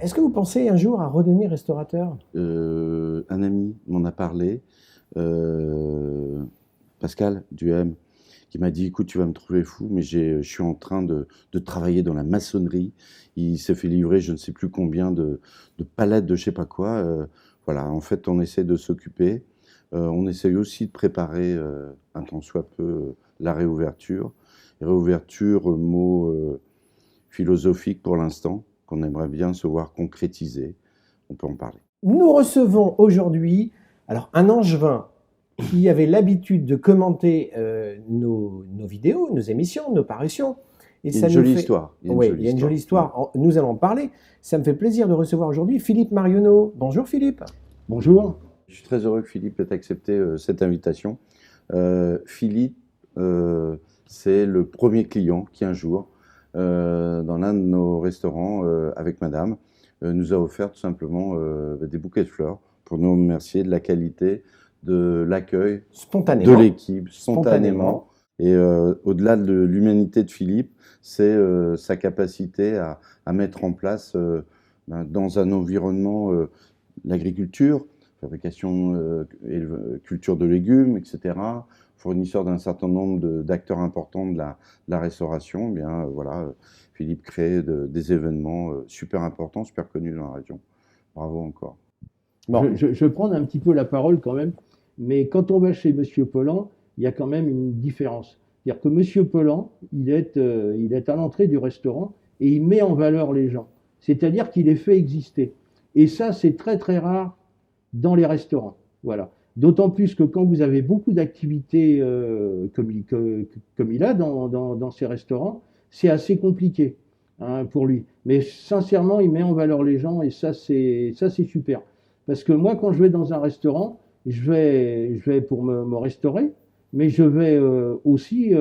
Est-ce que vous pensez un jour à redevenir restaurateur? Un ami m'en a parlé, euh, Pascal Duhem, qui m'a dit, écoute, tu vas me trouver fou, mais je suis en train de travailler dans la maçonnerie. Il s'est fait livrer je ne sais plus combien de palettes de je sais pas quoi. Voilà, en fait, on essaie de s'occuper. On essaie aussi de préparer un tant soit peu la réouverture. Réouverture, mot philosophique pour l'instant, qu'on aimerait bien se voir concrétiser. On peut en parler. Nous recevons aujourd'hui un Angevin qui avait l'habitude de commenter nos vidéos, nos émissions, nos parutions. Et il y a une jolie histoire. Oui, il y a une jolie histoire. Nous allons en parler. Ça me fait plaisir de recevoir aujourd'hui Philippe Marionneau. Bonjour Philippe. Bonjour. Je suis très heureux que Philippe ait accepté cette invitation. Philippe, c'est le premier client qui un jour, dans l'un de nos restaurants avec madame, nous a offert tout simplement des bouquets de fleurs pour nous remercier de la qualité de l'accueil de l'équipe, spontanément. Et au-delà de l'humanité de Philippe, c'est sa capacité à mettre en place dans un environnement l'agriculture, fabrication et culture de légumes, etc., fournisseur d'un certain nombre d'acteurs importants de la restauration. Eh bien, voilà, Philippe crée des événements super importants, super connus dans la région. Bravo encore. Bon. Je vais prendre un petit peu la parole quand même, mais quand on va chez Monsieur Pollan, il y a quand même une différence. C'est-à-dire que Monsieur Pollan, il est à l'entrée du restaurant et il met en valeur les gens. C'est-à-dire qu'il les fait exister. Et ça, c'est très très rare dans les restaurants. Voilà. D'autant plus que quand vous avez beaucoup d'activités comme il a dans ces restaurants, c'est assez compliqué pour lui. Mais sincèrement, il met en valeur les gens et ça, c'est super. Parce que moi, quand je vais dans un restaurant, je vais pour me restaurer, mais je vais aussi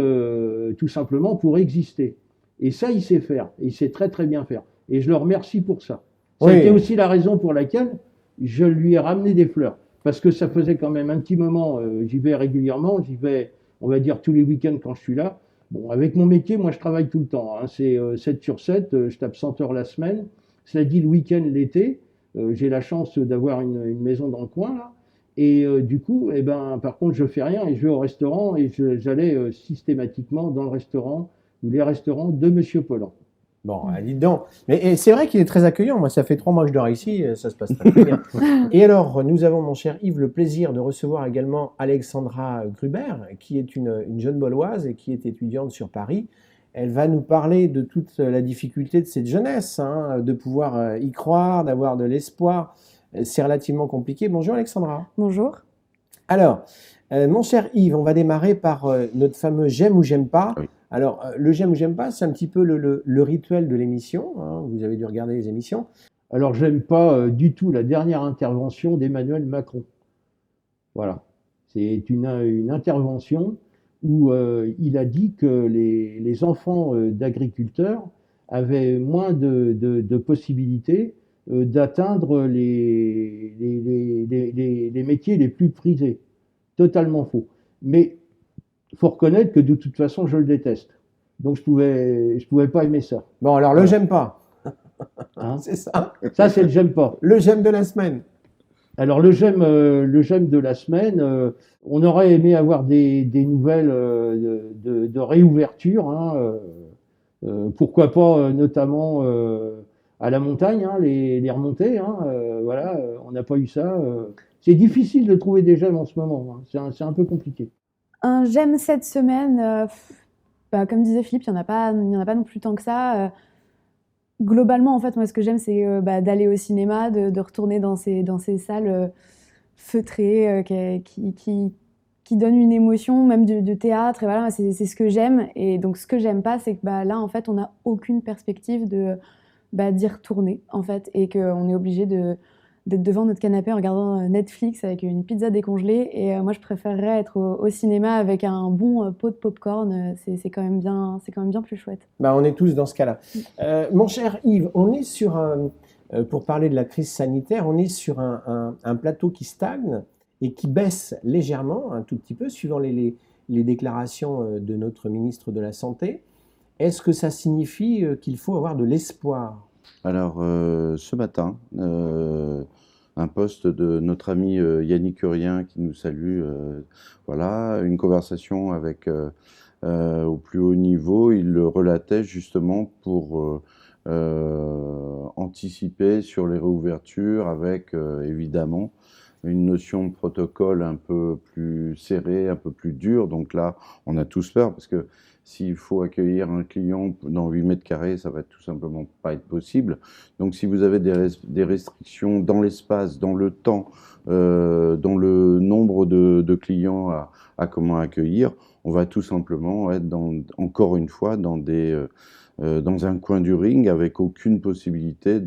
tout simplement pour exister. Et ça, il sait faire. Il sait très très bien faire. Et je le remercie pour ça. Ça a été aussi la raison pour laquelle je lui ai ramené des fleurs. Parce que ça faisait quand même un petit moment, j'y vais régulièrement, j'y vais, on va dire, tous les week-ends quand je suis là. Bon, avec mon métier, moi, je travaille tout le temps. C'est 7 sur 7, je tape 100 heures la semaine. Cela dit, le week-end, l'été, j'ai la chance d'avoir une maison dans le coin, là. Et du coup, eh ben, par contre, je fais rien et je vais au restaurant et j'allais systématiquement dans le restaurant ou les restaurants de Monsieur Pollan. Bon, dites donc. Mais c'est vrai qu'il est très accueillant. Moi, ça fait 3 mois que je dors ici, ça se passe très bien. Et alors, nous avons, mon cher Yves, le plaisir de recevoir également Alexandra Gruber, qui est une jeune Bauloise et qui est étudiante sur Paris. Elle va nous parler de toute la difficulté de cette jeunesse, de pouvoir y croire, d'avoir de l'espoir. C'est relativement compliqué. Bonjour Alexandra. Bonjour. Alors, mon cher Yves, on va démarrer par notre fameux j'aime ou j'aime pas. Oui. Alors, le j'aime ou j'aime pas, c'est un petit peu le rituel de l'émission. Vous avez dû regarder les émissions. Alors, j'aime pas du tout la dernière intervention d'Emmanuel Macron. Voilà. C'est une intervention où il a dit que les enfants d'agriculteurs avaient moins de possibilités d'atteindre les métiers les plus prisés. Totalement faux. Mais il faut reconnaître que de toute façon, je le déteste. Donc, je pouvais pas aimer ça. Bon, alors le j'aime pas. C'est ça. Ça, c'est le j'aime pas. Le j'aime de la semaine. Alors, le j'aime de la semaine, on aurait aimé avoir des nouvelles de réouverture. Pourquoi pas, notamment à la montagne, les remontées. Voilà, on n'a pas eu ça. C'est difficile de trouver des j'aime en ce moment. C'est un peu compliqué. Un j'aime cette semaine, comme disait Philippe, il n'y en a pas non plus tant que ça. Globalement, en fait, moi, ce que j'aime, c'est d'aller au cinéma, de retourner dans ces salles feutrées qui donnent une émotion, même de théâtre. Et voilà, c'est ce que j'aime. Et donc, ce que j'aime pas, c'est que là, en fait, on n'a aucune perspective d'y retourner, en fait, et qu'on est obligé d'être devant notre canapé en regardant Netflix avec une pizza décongelée. Et moi, je préférerais être au cinéma avec un bon pot de popcorn. C'est quand même bien plus chouette. On est tous dans ce cas-là. Mon cher Yves, on est sur pour parler de la crise sanitaire, on est sur un plateau qui stagne et qui baisse légèrement, un tout petit peu, suivant les déclarations de notre ministre de la Santé. Est-ce que ça signifie qu'il faut avoir de l'espoir ? Alors, ce matin, un post de notre ami Yannick Urien qui nous salue, voilà, une conversation avec au plus haut niveau, il le relatait justement pour anticiper sur les réouvertures avec évidemment une notion de protocole un peu plus serrée, un peu plus dure. Donc là, on a tous peur parce que s'il faut accueillir un client dans 8 mètres carrés, ça va tout simplement pas être possible. Donc si vous avez des restrictions dans l'espace, dans le temps, dans le nombre de clients à comment accueillir, on va tout simplement être encore une fois dans un coin du ring avec aucune possibilité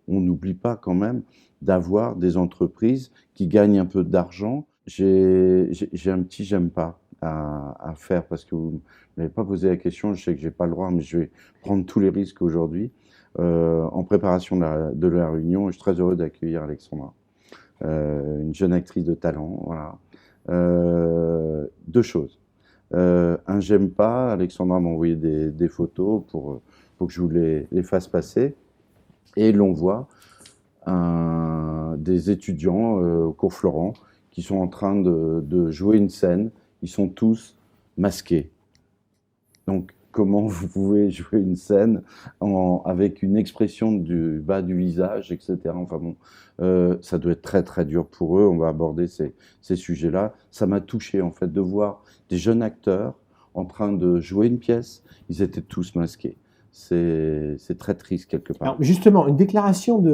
on n'oublie pas quand même d'avoir des entreprises qui gagnent un peu d'argent. J'ai un petit j'aime pas à faire parce que vous ne m'avez pas posé la question, je sais que j'ai pas le droit, mais je vais prendre tous les risques aujourd'hui. En préparation de la réunion, je suis très heureux d'accueillir Alexandra, une jeune actrice de talent. Voilà. Deux choses. Un j'aime pas, Alexandra m'a envoyé des photos pour que je vous les fasse passer. Et l'on voit des étudiants au cours Florent qui sont en train de jouer une scène. Ils sont tous masqués. Donc, comment vous pouvez jouer une scène avec une expression du bas du visage, etc. Enfin bon, ça doit être très très dur pour eux. On va aborder ces sujets-là. Ça m'a touché en fait de voir des jeunes acteurs en train de jouer une pièce. Ils étaient tous masqués. C'est très triste quelque part. Alors justement, une déclaration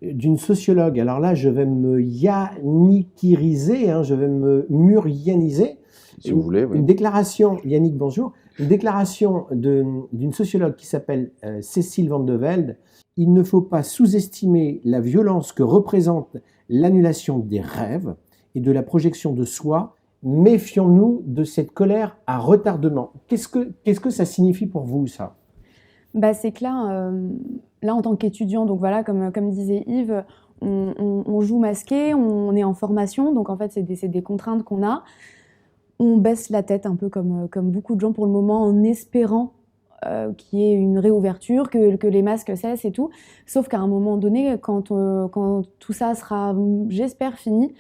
d'une sociologue. Alors là, je vais me yannickiriser, hein, je vais me murianiser. Si vous voulez, oui. Une déclaration, Yannick, bonjour. Une déclaration d'une sociologue qui s'appelle Cécile Van de Velde. Il ne faut pas sous-estimer la violence que représente l'annulation des rêves et de la projection de soi. Méfions-nous de cette colère à retardement. Qu'est-ce que ça signifie pour vous, ça ? Bah, c'est que là, en tant qu'étudiant, donc voilà, comme disait Yves, on joue masqué, on est en formation, donc en fait, c'est des contraintes qu'on a. On baisse la tête un peu comme beaucoup de gens pour le moment, en espérant qu'il y ait une réouverture, que les masques cessent et tout. Sauf qu'à un moment donné, quand tout ça sera, j'espère, fini,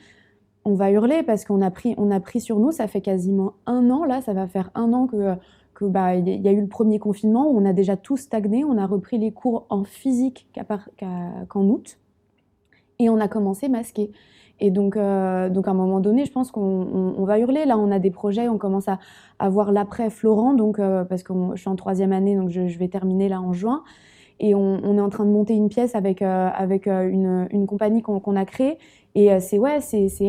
on va hurler parce qu'on a pris sur nous. Ça fait quasiment 1 an, là, ça va faire 1 an que y a eu le premier confinement, où on a déjà tout stagné, on a repris les cours en physique qu'en août, et on a commencé masqué. Et donc à un moment donné, je pense qu'on va hurler. Là, on a des projets, on commence à voir l'après Florent, donc, parce que je suis en 3e année, donc je vais terminer là en juin. Et on est en train de monter une pièce avec une compagnie qu'on a créée. Et c'est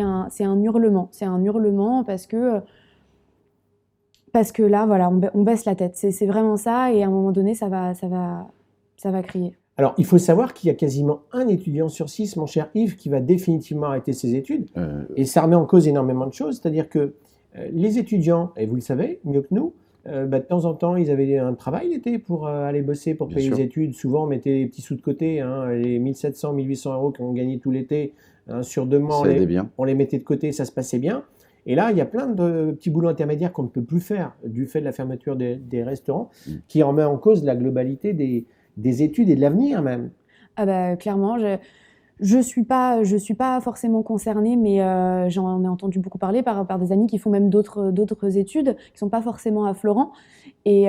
un hurlement. C'est un hurlement parce que là, voilà, on baisse la tête. C'est vraiment ça. Et à un moment donné, ça va crier. Alors, il faut savoir qu'il y a quasiment un étudiant sur 6, mon cher Yves, qui va définitivement arrêter ses études. Et ça remet en cause énormément de choses. C'est-à-dire que les étudiants, et vous le savez mieux que nous, de temps en temps, ils avaient un travail l'été pour aller bosser, pour payer les études. Souvent, on mettait les petits sous de côté, hein, les 1700, 1800 euros qu'on gagnait tout l'été, hein, sur 2 mois, on les mettait de côté, ça se passait bien. Et là, il y a plein de petits boulots intermédiaires qu'on ne peut plus faire du fait de la fermeture des restaurants, qui remet en cause la globalité des études et de l'avenir même. Ah bah, clairement, je suis pas forcément concernée, mais j'en ai entendu beaucoup parler par des amis qui font même d'autres études, qui sont pas forcément à Florent, et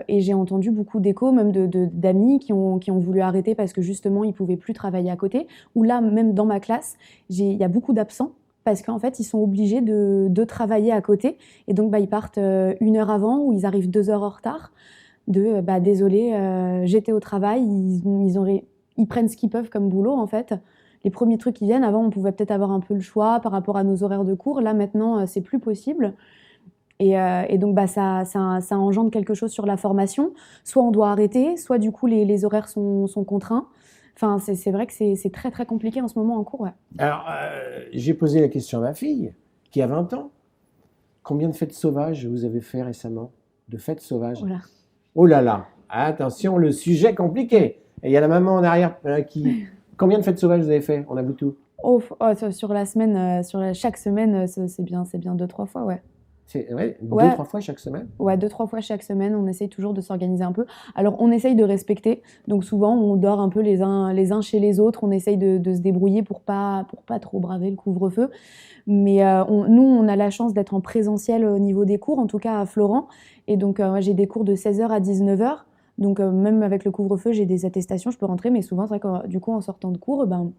j'ai entendu beaucoup d'échos, même d'amis qui ont voulu arrêter parce que justement ils pouvaient plus travailler à côté. Ou là, même dans ma classe, il y a beaucoup d'absents parce qu'en fait ils sont obligés de travailler à côté, et donc ils partent 1 heure avant, ou ils arrivent 2 heures en retard. Désolé, j'étais au travail, ils prennent ce qu'ils peuvent comme boulot en fait. Les premiers trucs qui viennent, avant on pouvait peut-être avoir un peu le choix par rapport à nos horaires de cours, là maintenant c'est plus possible. Et donc ça engendre quelque chose sur la formation. Soit on doit arrêter, soit du coup les horaires sont contraints. Enfin, c'est vrai que c'est très très compliqué en ce moment en cours. Ouais. Alors, j'ai posé la question à ma fille, qui a 20 ans. Combien de fêtes sauvages vous avez fait récemment? De fêtes sauvages? Voilà. Oh là là, attention, le sujet compliqué. Et il y a la maman en arrière qui... Combien de fêtes sauvages vous avez fait en tout? Sur la semaine, chaque semaine, c'est bien 2-3 fois, ouais. C'est ouais, Ouais. 2-3 fois chaque semaine? Ouais, 2-3 fois chaque semaine, on essaye toujours de s'organiser un peu. Alors, on essaye de respecter. Donc, souvent, on dort un peu les uns chez les autres. On essaye de se débrouiller pour pas trop braver le couvre-feu. Mais nous, on a la chance d'être en présentiel au niveau des cours, en tout cas à Florent. Et donc, moi, j'ai des cours de 16h à 19h. Donc, même avec le couvre-feu, j'ai des attestations, je peux rentrer. Mais souvent, c'est vrai que du coup, en sortant de cours, ben,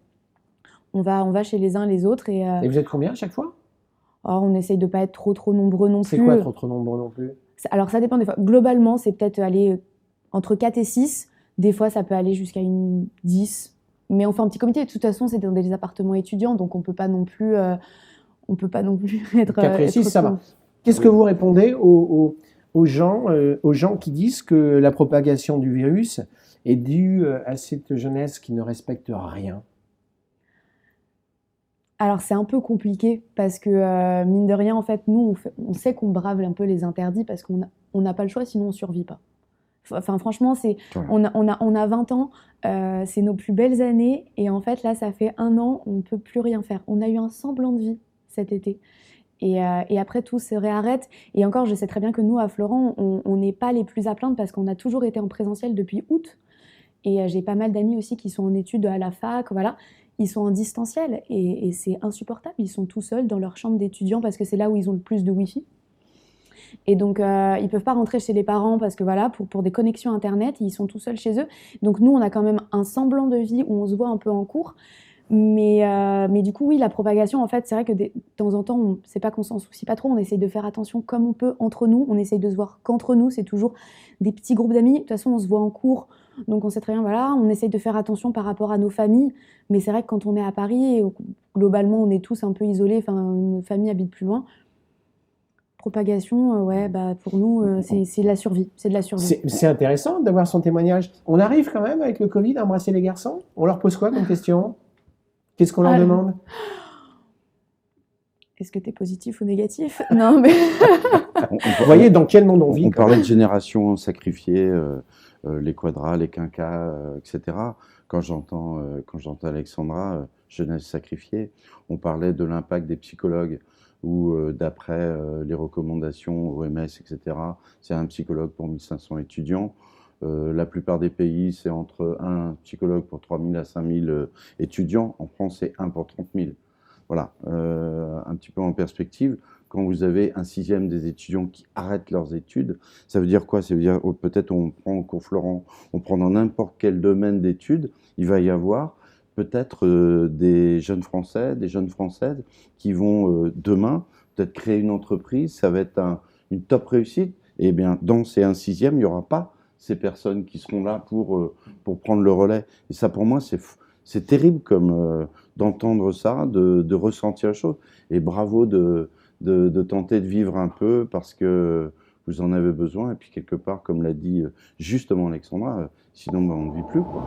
on va chez les uns les autres. Et Et vous êtes combien à chaque fois? alors, on essaye de pas être trop nombreux non C'est plus. quoi trop nombreux non plus? Alors, ça dépend des fois. Globalement, c'est peut-être aller entre 4 et 6. Des fois, ça peut aller jusqu'à une 10. Mais on fait un petit comité. De toute façon, c'est dans des appartements étudiants, donc on peut pas non plus être 4 et 6, ça trop- va. Qu'est-ce que vous répondez aux gens qui disent que la propagation du virus est due à cette jeunesse qui ne respecte rien? Alors, c'est un peu compliqué parce que, mine de rien, en fait, nous, on sait qu'on brave un peu les interdits parce qu'on n'a pas le choix, sinon on survit pas. Enfin, franchement, Voilà. on a 20 ans, c'est nos plus belles années et en fait, là, ça fait 1 an, on ne peut plus rien faire. On a eu un semblant de vie cet été et après, tout se réarrête. Et encore, je sais très bien que nous, à Florent, on n'est pas les plus à plaindre parce qu'on a toujours été en présentiel depuis août. Et j'ai pas mal d'amis aussi qui sont en études à la fac, voilà. Ils sont en distanciel et c'est insupportable. Ils sont tout seuls dans leur chambre d'étudiants parce que c'est là où ils ont le plus de Wi-Fi. Et donc, ils peuvent pas rentrer chez les parents parce que voilà, pour des connexions Internet, ils sont tout seuls chez eux. Donc, nous, on a quand même un semblant de vie où on se voit un peu en cours. Mais du coup, oui, la propagation, en fait, c'est vrai que de temps en temps, c'est pas qu'on s'en soucie pas trop, on essaye de faire attention comme on peut entre nous, on essaye de se voir qu'entre nous, c'est toujours des petits groupes d'amis. De toute façon, on se voit en cours, donc on sait très bien, voilà, on essaye de faire attention par rapport à nos familles, mais c'est vrai que quand on est à Paris, globalement, on est tous un peu isolés, enfin, nos familles habitent plus loin. Propagation, ouais, bah, pour nous, c'est de la survie, c'est de la survie. C'est intéressant d'avoir son témoignage. On arrive quand même avec le Covid à embrasser les garçons? On leur pose quoi comme question? Qu'est-ce qu'on leur Ah, demande? Est-ce que tu es positif ou négatif? Non, mais Vous voyez dans quel monde on vit On quand parlait même. de générations sacrifiées, les quadras, les quinquas, etc. Quand j'entends Alexandra, jeunesse sacrifiée, on parlait de l'impact des psychologues où, d'après les recommandations OMS, etc., c'est un psychologue pour 1500 étudiants. La plupart des pays, c'est entre un psychologue pour 3000 à 5000 étudiants. En France, c'est 1 pour 30 000. Voilà, un petit peu en perspective. Quand vous avez un sixième des étudiants qui arrêtent leurs études, ça veut dire quoi? Ça veut dire peut-être on prend au cours Florent, on prend dans n'importe quel domaine d'études, il va y avoir peut-être des jeunes Français, des jeunes Françaises qui vont demain peut-être créer une entreprise, ça va être une top réussite. Et bien dans ces 1 sixième, il n'y aura pas ces personnes qui seront là pour prendre le relais. Et ça pour moi c'est terrible comme d'entendre ça, de ressentir la chose. Et bravo de tenter de vivre un peu parce que vous en avez besoin. Et puis quelque part, comme l'a dit justement Alexandra, sinon on ne vit plus, quoi.